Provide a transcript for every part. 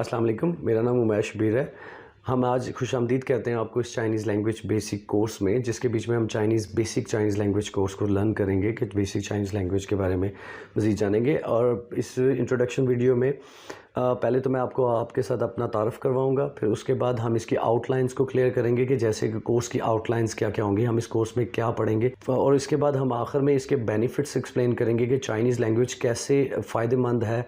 السلام علیکم، میرا نام امیش شبیر ہے۔ ہم آج خوش آمدید کہتے ہیں آپ کو اس چائنیز لینگویج بیسک کورس میں، جس کے بیچ میں ہم بیسک چائنیز لینگویج کورس کو لرن کریں گے کہ بیسک چائنیز لینگویج کے بارے میں مزید جانیں گے۔ اور اس انٹروڈکشن ویڈیو میں پہلے تو میں آپ کے ساتھ اپنا تعارف کرواؤں گا، پھر اس کے بعد ہم اس کی آؤٹ لائنز کو کلیئر کریں گے کہ جیسے کہ کورس کی آؤٹ لائنز کیا کیا ہوں گی، ہم اس کورس میں کیا پڑھیں گے، اور اس کے بعد ہم آخر میں اس کے بینیفٹس ایکسپلین کریں گے کہ چائنیز لینگویج کیسے فائدہ مند ہے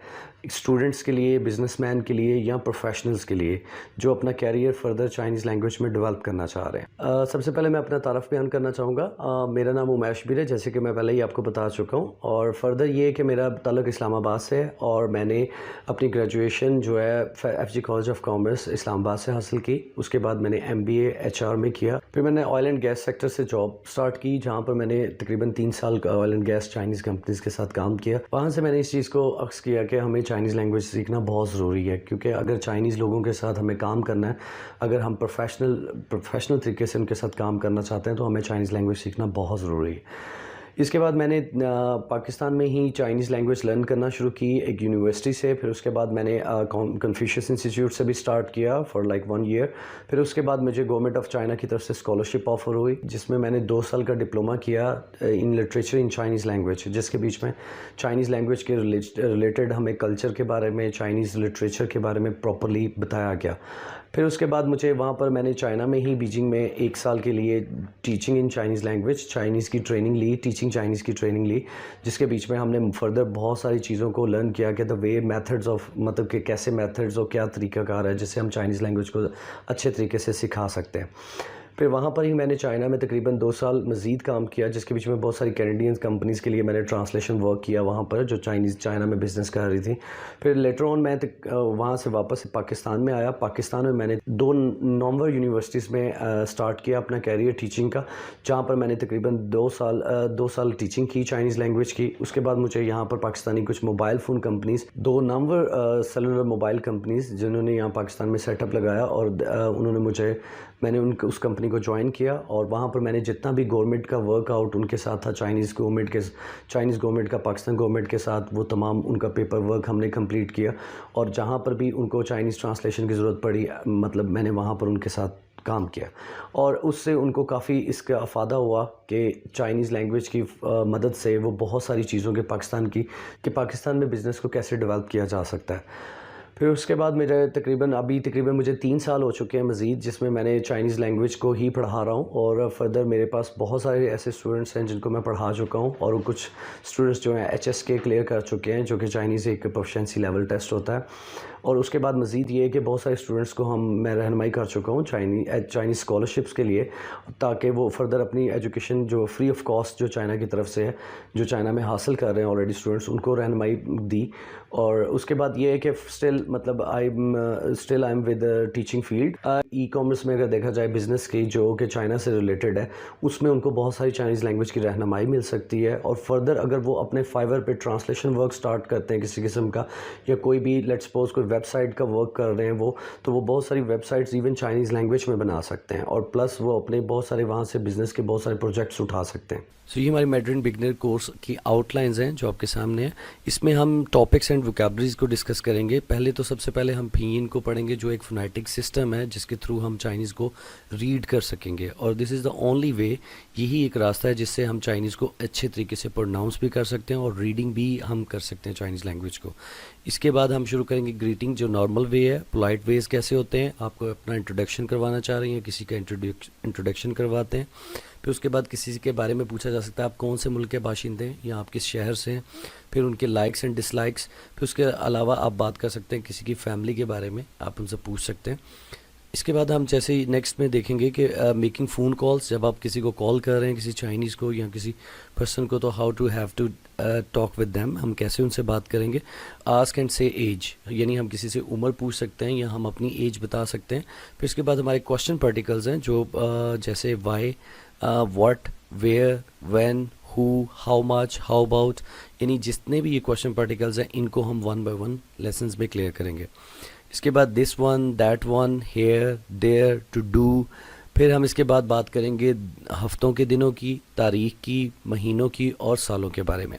اسٹوڈنٹس کے لیے، بزنس مین کے لیے یا پروفیشنلز کے لیے جو اپنا کیریئر فردر چائنیز لینگویج میں ڈیولپ کرنا چاہ رہے ہیں۔ سب سے پہلے میں اپنا تعارف بیان کرنا چاہوں گا۔ میرا نام امیش شبیر ہے، جیسے کہ میں پہلے ہی آپ کو بتا چکا ہوں، اور فردر یہ ہے کہ میرا تعلق اسلام آباد سے ہے، اور میں نے اپنی گریجویشن جو ہے F G college of commerce Islamabad سے حاصل کی۔ اس کے بعد میں نے M B A H R میں کیا، پھر میں نے آئل اینڈ گیس سیکٹر سے جاب سٹارٹ کی، جہاں پر میں نے تقریباً 3 سال oil and gas Chinese companies کے ساتھ کام کیا۔ وہاں سے میں نے اس چیز کو عکس کیا کہ ہمیں چائنیز لینگویج سیکھنا بہت ضروری ہے، کیونکہ اگر چائنیز لوگوں کے ساتھ ہمیں کام کرنا ہے، اگر ہم پروفیشنل طریقے سے ان کے ساتھ کام کرنا چاہتے ہیں تو ہمیں چائنیز لینگویج سیکھنا بہت ضروری ہے۔ اس کے بعد میں نے پاکستان میں ہی چائنیز لینگویج لرن کرنا شروع کی ایک یونیورسٹی سے، پھر اس کے بعد میں نے کنفیوشس انسٹیٹیوٹ سے بھی سٹارٹ کیا فار لائک 1 ایئر۔ پھر اس کے بعد مجھے گورنمنٹ آف چائنا کی طرف سے اسکالرشپ آفر ہوئی، جس میں نے 2 سال کا ڈپلومہ کیا in literature in Chinese language, جس کے بیچ میں چائنیز لینگویج کے ریلیٹڈ ہمیں کلچر کے بارے میں، چائنیز لٹریچر کے بارے میں پراپرلی بتایا گیا۔ پھر اس کے بعد میں نے چائنا میں ہی بیجنگ میں 1 سال کے لیے teaching in Chinese language, Chinese کی ٹریننگ لی، ٹیچنگ چائنیز کی ٹریننگ لی، جس کے بیچ میں ہم نے فردر بہت ساری چیزوں کو لرن کیا کہ میتھڈز آف، مطلب کہ کیسے میتھڈز اور کیا طریقہ کار ہے جس سے ہم چائنیز لینگویج کو اچھے طریقے سے سکھا سکتے ہیں۔ پھر وہاں پر ہی میں نے چائنا میں تقریباً 2 سال مزید کام کیا، جس کے بیچ میں بہت ساری کینیڈین کمپنیز کے لیے میں نے ٹرانسلیشن ورک کیا وہاں پر، جو چائنا میں بزنس کر رہی تھی۔ پھر لیٹر آن میں وہاں سے واپس پاکستان میں آیا۔ پاکستان میں میں نے 2 نامور یونیورسٹیز میں سٹارٹ کیا اپنا کیریئر ٹیچنگ کا، جہاں پر میں نے تقریباً 2 سال ٹیچنگ کی چائنیز لینگویج کی۔ اس کے بعد مجھے یہاں پر پاکستانی کچھ موبائل فون کمپنیز، 2 نامور سیلولر موبائل کمپنیز جنہوں نے یہاں پاکستان میں سیٹ اپ لگایا، اور میں نے اس کمپنی کو جوائن کیا، اور وہاں پر میں نے جتنا بھی گورنمنٹ کا ورک آؤٹ ان کے ساتھ تھا، چائنیز گورنمنٹ کا پاکستان گورنمنٹ کے ساتھ، وہ تمام ان کا پیپر ورک ہم نے کمپلیٹ کیا، اور جہاں پر بھی ان کو چائنیز ٹرانسلیشن کی ضرورت پڑی، مطلب میں نے وہاں پر ان کے ساتھ کام کیا، اور اس سے ان کو کافی اس کا افادہ ہوا کہ چائنیز لینگویج کی مدد سے وہ بہت ساری چیزوں کے پاکستان میں بزنس کو کیسے ڈیولپ کیا جا سکتا ہے۔ پھر اس کے بعد تقریباً مجھے 3 سال ہو چکے ہیں مزید، جس میں نے چائنیز لینگویج کو ہی پڑھا رہا ہوں، اور فردر میرے پاس بہت سارے ایسے اسٹوڈنٹس ہیں جن کو میں پڑھا چکا ہوں، اور کچھ اسٹوڈنٹس جو ہیں HSK کلیئر کر چکے ہیں، جو کہ چائنیز ایک پروفیشنسی لیول ٹیسٹ ہوتا ہے۔ اور اس کے بعد مزید یہ ہے کہ بہت سارے اسٹوڈنٹس کو میں رہنمائی کر چکا ہوں چائنیز اسکالرشپس کے لیے، تاکہ وہ فردر اپنی ایجوکیشن جو فری آف کاسٹ جو چائنا کی طرف سے ہے، جو چائنا میں حاصل کر رہے ہیں آلریڈی اسٹوڈنٹس، ان کو رہنمائی دی۔ اور اس کے بعد یہ ہے کہ I am with teaching field. E commerce میں اگر دیکھا جائے بزنس کی جو کہ چائنا سے ریلیٹڈ ہے، اس میں ان کو بہت ساری چائنیز لینگویج کی رہنمائی مل سکتی ہے، اور فردر اگر وہ اپنے فائور پہ ٹرانسلیشن ورک سٹارٹ کرتے ہیں کسی قسم کا، یا کوئی بھی لیٹ سپوز کوئی ویب سائٹ کا ورک کر رہے ہیں تو وہ بہت ساری web sites even Chinese language میں بنا سکتے ہیں، اور پلس وہ اپنے بہت سارے وہاں سے بزنس کے بہت سارے پروجیکٹس اٹھا سکتے ہیں۔ یہ ہماری میڈرن بگنر کورس کی آؤٹ لائنز ہیں جو آپ کے سامنے ہیں۔ اس میں ہم ٹاپکس اینڈ ووکیبلریز کو ڈسکس کریں گے۔ سب سے پہلے ہم پینyin کو پڑھیں گے، جو ایک فونیٹک سسٹم ہے جس کے تھرو ہم چائنیز کو ریڈ کر سکیں گے، اور دس از دا اونلی وے، یہی ایک راستہ ہے جس سے ہم چائنیز کو اچھے طریقے سے پروناؤنس بھی کر سکتے ہیں، اور ریڈنگ بھی ہم کر سکتے ہیں چائنیز لینگویج کو۔ اس کے بعد ہم شروع کریں گے گریٹنگ، جو نارمل وے ہے، پولائٹ ویز کیسے ہوتے ہیں، آپ کو اپنا انٹروڈکشن کروانا چاہ رہے ہیں، کسی کا انٹروڈکشن کرواتے ہیں۔ پھر اس کے بعد کسی کے بارے میں پوچھا جا سکتا ہے آپ کون سے ملک کے باشندے ہیں یا آپ کس شہر سے ہیں، پھر ان کے لائکس اینڈ ڈس لائکس، پھر اس کے علاوہ آپ بات کر سکتے ہیں کسی کی فیملی کے بارے میں، آپ ان سے پوچھ سکتے ہیں۔ اس کے بعد ہم جیسے ہی نیکسٹ میں دیکھیں گے کہ میکنگ فون کالس، جب آپ کسی کو کال کر رہے ہیں، کسی چائنیز کو یا کسی پرسن کو، تو how to have to talk with them, ہم کیسے ان سے بات کریں گے۔ آسک اینڈ سے ایج، یعنی ہم کسی سے عمر پوچھ سکتے ہیں یا ہم اپنی ایج بتا سکتے ہیں۔ پھر اس کے بعد ہمارے کوشچن پارٹیکلز ہیں، جو جیسے why, what, where, when, who, how much, how about, یعنی جتنے بھی یہ کوشچن پارٹیکلز ہیں ان کو ہم 1 بائی 1 لیسنز میں کلیئر کریں گے۔ اس کے بعد this one, that one, here, there, to do. پھر ہم اس کے بعد بات کریں گے ہفتوں کے دنوں کی، تاریخ کی، مہینوں کی اور سالوں کے بارے میں۔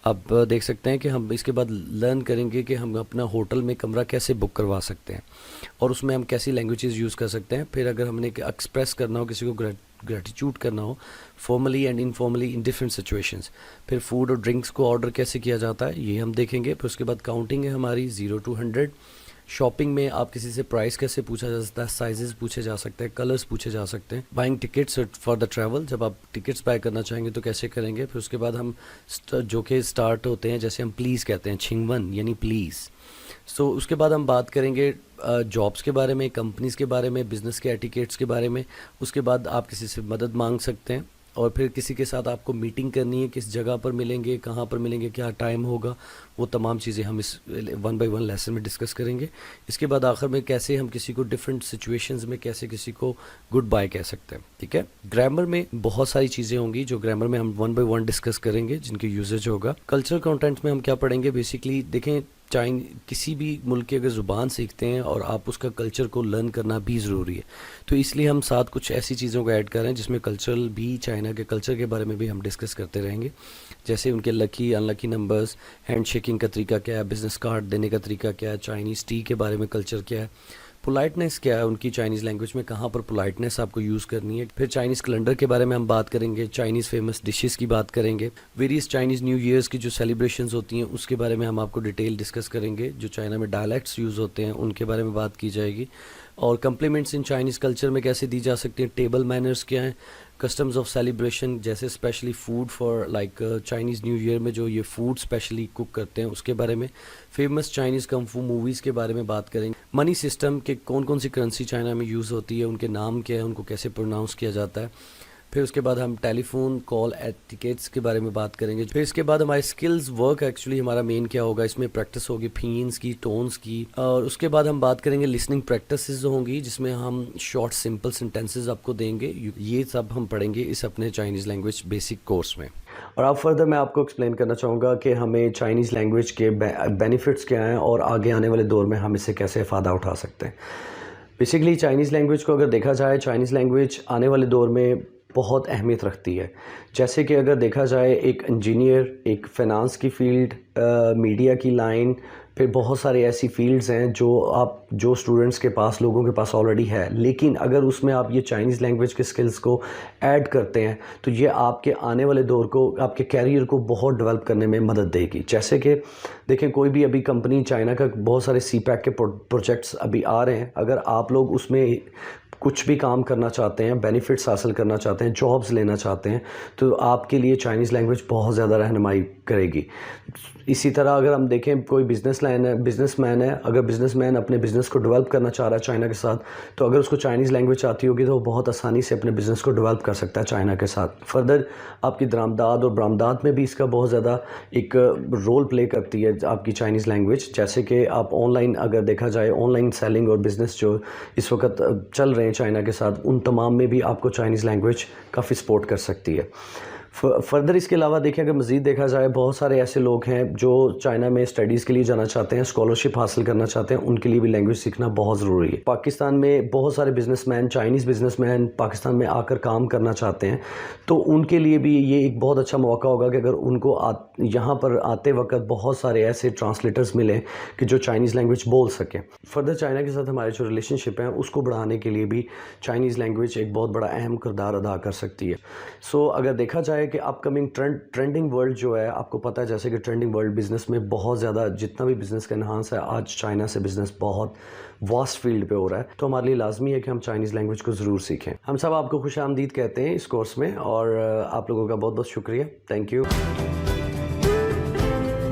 اب دیکھ سکتے ہیں کہ ہم اس کے بعد لرن کریں گے کہ ہم اپنا ہوٹل میں کمرہ کیسے بک کروا سکتے ہیں اور اس میں ہم کیسی لینگویجز یوز کر سکتے ہیں. پھر اگر ہم نے ایکسپریس کرنا ہو کسی کو گریٹیٹیوڈ کرنا ہو formally and informally in different situations. پھر فوڈ اور ڈرنکس کو آرڈر کیسے کیا جاتا ہے یہ ہم دیکھیں گے. پھر اس کے بعد کاؤنٹنگ ہے ہماری 0 to 100. شاپنگ میں آپ کسی سے پرائس کیسے پوچھا جا سکتا ہے, سائزز پوچھے جا سکتے ہیں, کلرز پوچھے جا سکتے ہیں. Buying tickets for the travel, جب آپ ٹکٹس بائی کرنا چاہیں گے تو کیسے کریں گے. پھر اس کے بعد ہم جو کہ اسٹارٹ ہوتے ہیں جیسے ہم پلیز کہتے ہیں, چھنگون یعنی پلیز. سو اس کے بعد ہم بات کریں گے جابس کے بارے میں, کمپنیز کے بارے میں, بزنس کے ایٹیکیٹس کے بارے میں. اس کے بعد آپ کسی سے مدد مانگ سکتے ہیں اور پھر کسی کے ساتھ آپ کو میٹنگ کرنی ہے, کس جگہ پر ملیں گے, کہاں پر ملیں گے, کیا ٹائم ہوگا, وہ تمام چیزیں ہم اس 1 by 1 لیسن میں ڈسکس کریں گے. اس کے بعد آخر میں کیسے ہم کسی کو ڈفرینٹ سچویشنز میں کیسے کسی کو گڈ بائی کہہ سکتے ہیں. ٹھیک ہے. گرامر میں بہت ساری چیزیں ہوں گی جو گرامر میں ہم 1 by 1 ڈسکس کریں گے جن کی یوزیج ہوگا. کلچرل کانٹینٹ میں ہم کیا پڑھیں گے, بیسکلی دیکھیں کسی بھی ملک کی اگر زبان سیکھتے ہیں اور آپ اس کا کلچر کو لرن کرنا بھی ضروری ہے, تو اس لیے ہم ساتھ کچھ ایسی چیزوں کو ایڈ کر رہے ہیں جس میں کلچرل بھی, چائنا کے کلچر کے بارے میں بھی ہم ڈسکس کرتے رہیں گے, جیسے ان کے لکی ان لکی نمبرز, ہینڈ شیکنگ کا طریقہ کیا ہے, بزنس کارڈ دینے کا طریقہ کیا ہے, چائنیز ٹی کے بارے میں کلچر کیا ہے, پولائٹنیس کیا ہے ان کی چائنیز لینگویج میں, کہاں پر پولائٹنیس آپ کو یوز کرنی ہے. پھر چائنیز کیلنڈر کے بارے میں ہم بات کریں گے, چائنیز فیمس ڈشز کی بات کریں گے, ویریس چائنیز نیو ایئرس کی جو سیلیبریشنز ہوتی ہیں اس کے بارے میں ہم آپ کو ڈیٹیل ڈسکس کریں گے. جو چائنا میں ڈائلیکٹس یوز ہوتے ہیں ان کے بارے میں بات کی جائے گی, اور کمپلیمنٹس ان چائنیز کلچر میں کیسے دی جا سکتی ہیں, ٹیبل مینرز کیا ہیں, کسٹمز آف سیلیبریشن جیسے especially food for like Chinese new year میں جو یہ فوڈ اسپیشلی کوک کرتے ہیں اس کے بارے میں, فیمس چائنیز کم فو موویز کے بارے میں بات کریں گے. منی سسٹم کے کون کون سی کرنسی چائنا میں یوز ہوتی ہے, ان کے نام کیا ہے, ان کو کیسے پروناؤنس کیا جاتا ہے. پھر اس کے بعد ہم ٹیلی فون کال ایٹیکیٹس کے بارے میں بات کریں گے. پھر اس کے بعد ہمارے اسکلز ورک ایکچولی ہمارا مین کیا ہوگا, اس میں پریکٹس ہوگی پھینس کی, ٹونس کی, اور اس کے بعد ہم بات کریں گے لسننگ پریکٹسز ہوں گی جس میں ہم شارٹ سمپل سینٹینسز آپ کو دیں گے. یہ سب ہم پڑھیں گے اس اپنے چائنیز لینگویج بیسک کورس میں. اور اب فردر میں آپ کو ایکسپلین کرنا چاہوں گا کہ ہمیں چائنیز لینگویج کے بینیفٹس کیا ہیں اور آگے آنے والے دور میں ہم اس سے کیسے افادہ اٹھا سکتے ہیں. بیسکلی چائنیز لینگویج کو اگر دیکھا جائے, چائنیز لینگویج آنے والے دور میں بہت اہمیت رکھتی ہے. جیسے کہ اگر دیکھا جائے ایک انجینئر, ایک فائنانس کی فیلڈ, میڈیا کی لائن, پھر بہت سارے ایسی فیلڈز ہیں جو اسٹوڈنٹس کے پاس, لوگوں کے پاس آلریڈی ہے, لیکن اگر اس میں آپ یہ چائنیز لینگویج کے سکلز کو ایڈ کرتے ہیں تو یہ آپ کے آنے والے دور کو, آپ کے کیریئر کو بہت ڈیولپ کرنے میں مدد دے گی. جیسے کہ دیکھیں کوئی بھی ابھی کمپنی, چائنا کا بہت سارے سی پیک کے پروجیکٹس ابھی آ رہے ہیں, اگر آپ لوگ اس میں کچھ بھی کام کرنا چاہتے ہیں, بینیفٹس حاصل کرنا چاہتے ہیں, جابز لینا چاہتے ہیں, تو آپ کے لیے چائنیز لینگویج بہت زیادہ رہنمائی کرے گی. اسی طرح اگر ہم دیکھیں کوئی بزنس مین ہے, اگر بزنس مین اپنے بزنس کو ڈیولپ کرنا چاہ رہا ہے چائنا کے ساتھ, تو اگر اس کو چائنیز لینگویج آتی ہوگی تو وہ بہت آسانی سے اپنے بزنس کو ڈیولپ کر سکتا ہے چائنا کے ساتھ. فردر آپ کی درآمدات اور برآمدات میں بھی اس کا بہت زیادہ ایک رول پلے کرتی ہے آپ کی چائنیز لینگویج. جیسے کہ آپ آن لائن اگر دیکھا جائے, آن لائن سیلنگ اور بزنس جو اس وقت چل رہے ہیں چائنا کے ساتھ, ان تمام میں بھی آپ کو چائنیز لینگویج کافی سپورٹ کر سکتی ہے. فردر اس کے علاوہ دیکھیں اگر مزید دیکھا جائے, بہت سارے ایسے لوگ ہیں جو چائنا میں اسٹڈیز کے لیے جانا چاہتے ہیں, اسکالرشپ حاصل کرنا چاہتے ہیں, ان کے لیے بھی لینگویج سیکھنا بہت ضروری ہے. پاکستان میں بہت سارے business man, Chinese business man Pakistan میں آ کر کام کرنا چاہتے ہیں, تو ان کے لیے بھی یہ ایک بہت اچھا موقع ہوگا کہ اگر ان کو یہاں پر آتے وقت بہت سارے ایسے ٹرانسلیٹرز ملیں کہ جو چائنیز لینگویج بول سکیں. فردر چائنا کے ساتھ ہمارے جو ریلیشن شپ ہیں اس کو بڑھانے کے لیے بھی چائنیز لینگویج ایک بہت بڑا اہم کردار ادا کر سکتی ہے. سو اگر دیکھا جائے کہ اپ کمنگ ٹرینڈنگ ورلڈ جو ہے, آپ کو پتہ ہے جیسے کہ ٹرینڈنگ ورلڈ بزنس میں بہت زیادہ, جتنا بھی بزنس کا انہانس ہے آج چائنا سے بزنس بہت واسٹ فیلڈ پہ ہو رہا ہے, تو ہمارے لیے لازمی ہے کہ ہم چائنیز لینگویج کو ضرور سیکھیں. ہم سب آپ کو خوش آمدید کہتے ہیں اس کورس میں, اور آپ لوگوں کا بہت بہت شکریہ. Thank you.